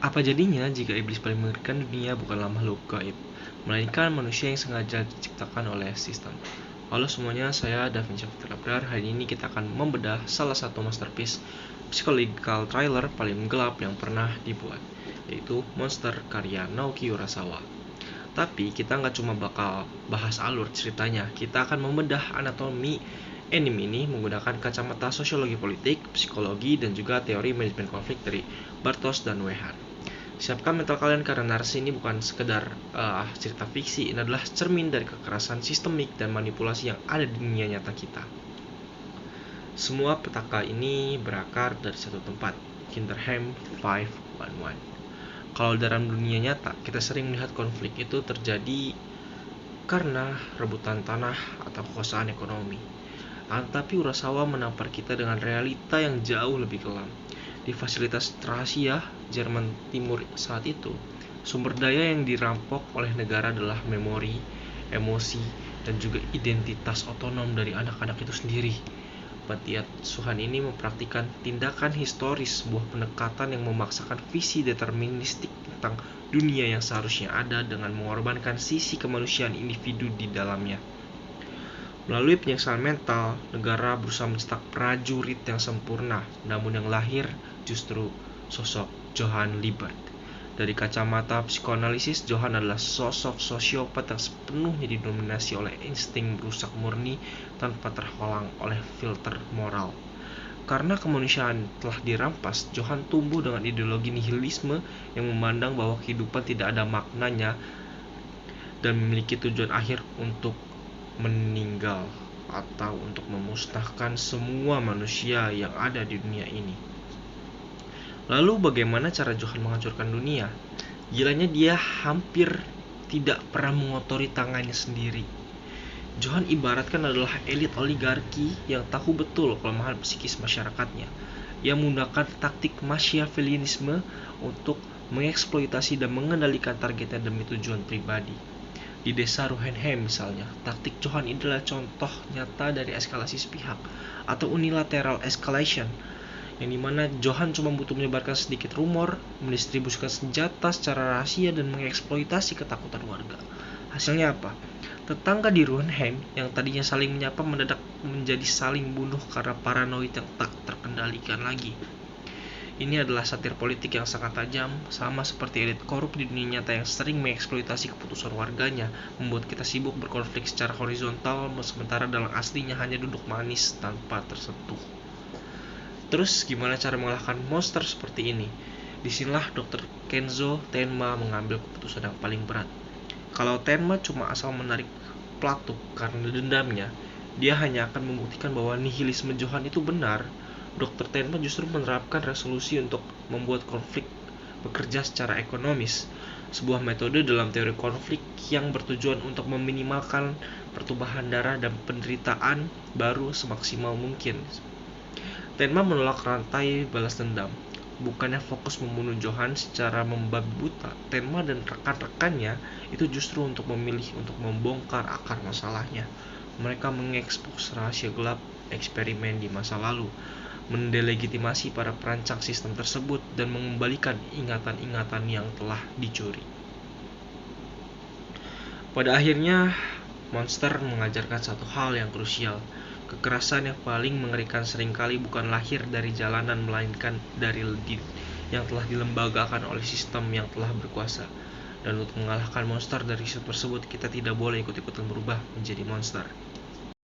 Apa jadinya jika iblis paling mengerikan dunia bukanlah makhluk gaib, melainkan manusia yang sengaja diciptakan oleh sistem? Halo semuanya, saya Davinci Fitrabrar. Hari ini kita akan membedah salah satu masterpiece psychological thriller paling gelap yang pernah dibuat, yaitu Monster karya Naoki Urasawa. Tapi kita nggak cuma bakal bahas alur ceritanya, kita akan membedah anatomi anime ini menggunakan kacamata sosiologi politik, psikologi, dan juga teori manajemen konflik dari Bartos dan Wehan. Siapkan mental kalian karena narasi ini bukan sekedar cerita fiksi, ini adalah cermin dari kekerasan sistemik dan manipulasi yang ada di dunia nyata kita. Semua petaka ini berakar dari satu tempat, Kinderheim 511. Kalau dalam dunia nyata, kita sering melihat konflik itu terjadi karena rebutan tanah atau kekuasaan ekonomi. Tapi Urasawa menampar kita dengan realita yang jauh lebih kelam. Di fasilitas rahasia Jerman Timur saat itu, sumber daya yang dirampok oleh negara adalah memori, emosi, dan juga identitas otonom dari anak-anak itu sendiri. Panti asuhan ini mempraktikkan tindakan historis, sebuah pendekatan yang memaksakan visi deterministik tentang dunia yang seharusnya ada dengan mengorbankan sisi kemanusiaan individu di dalamnya. Melalui penyiksaan mental, negara berusaha mencetak prajurit yang sempurna, namun yang lahir justru sosok Johann Liebert. Dari kacamata psikoanalisis, Johann adalah sosok sosiopat yang sepenuhnya didominasi oleh insting merusak murni tanpa terhalang oleh filter moral. Karena kemanusiaan telah dirampas, Johann tumbuh dengan ideologi nihilisme yang memandang bahwa kehidupan tidak ada maknanya dan memiliki tujuan akhir untuk meninggal atau untuk memusnahkan semua manusia yang ada di dunia ini. Lalu bagaimana cara Johann menghancurkan dunia? Gilanya dia hampir tidak pernah mengotori tangannya sendiri. Johann ibaratkan adalah elit oligarki yang tahu betul kelemahan psikis masyarakatnya. Ia menggunakan taktik Machiavellianisme untuk mengeksploitasi dan mengendalikan targetnya demi tujuan pribadi. Di desa Ruhenheim misalnya, taktik Johann adalah contoh nyata dari eskalasi sepihak atau unilateral escalation, yang dimana Johann cuma butuh menyebarkan sedikit rumor, mendistribusikan senjata secara rahasia dan mengeksploitasi ketakutan warga. Hasilnya apa? Tetangga di Ruhenheim yang tadinya saling menyapa mendadak menjadi saling bunuh karena paranoid yang tak terkendalikan lagi. Ini adalah satir politik yang sangat tajam, sama seperti elit korup di dunia nyata yang sering mengeksploitasi keputusan warganya, membuat kita sibuk berkonflik secara horizontal, sementara dalam aslinya hanya duduk manis tanpa tersentuh. Terus gimana cara mengalahkan monster seperti ini? Disinilah Dr. Kenzo Tenma mengambil keputusan yang paling berat. Kalau Tenma cuma asal menarik pelatuk karena dendamnya, dia hanya akan membuktikan bahwa nihilisme Johann itu benar. Dr. Tenma justru menerapkan resolusi untuk membuat konflik bekerja secara ekonomis, sebuah metode dalam teori konflik yang bertujuan untuk meminimalkan pertumpahan darah dan penderitaan baru semaksimal mungkin. Tenma menolak rantai balas dendam, bukannya fokus membunuh Johann secara membabi buta. Tenma dan rekan-rekannya itu justru untuk memilih untuk membongkar akar masalahnya. Mereka mengekspos rahasia gelap eksperimen di masa lalu, mendelegitimasi para perancang sistem tersebut, dan mengembalikan ingatan-ingatan yang telah dicuri. Pada akhirnya, Monster mengajarkan satu hal yang krusial. Kekerasan yang paling mengerikan seringkali bukan lahir dari jalanan, melainkan dari yang telah dilembagakan oleh sistem yang telah berkuasa. Dan untuk mengalahkan monster dari sistem tersebut, kita tidak boleh ikut-ikutan berubah menjadi monster.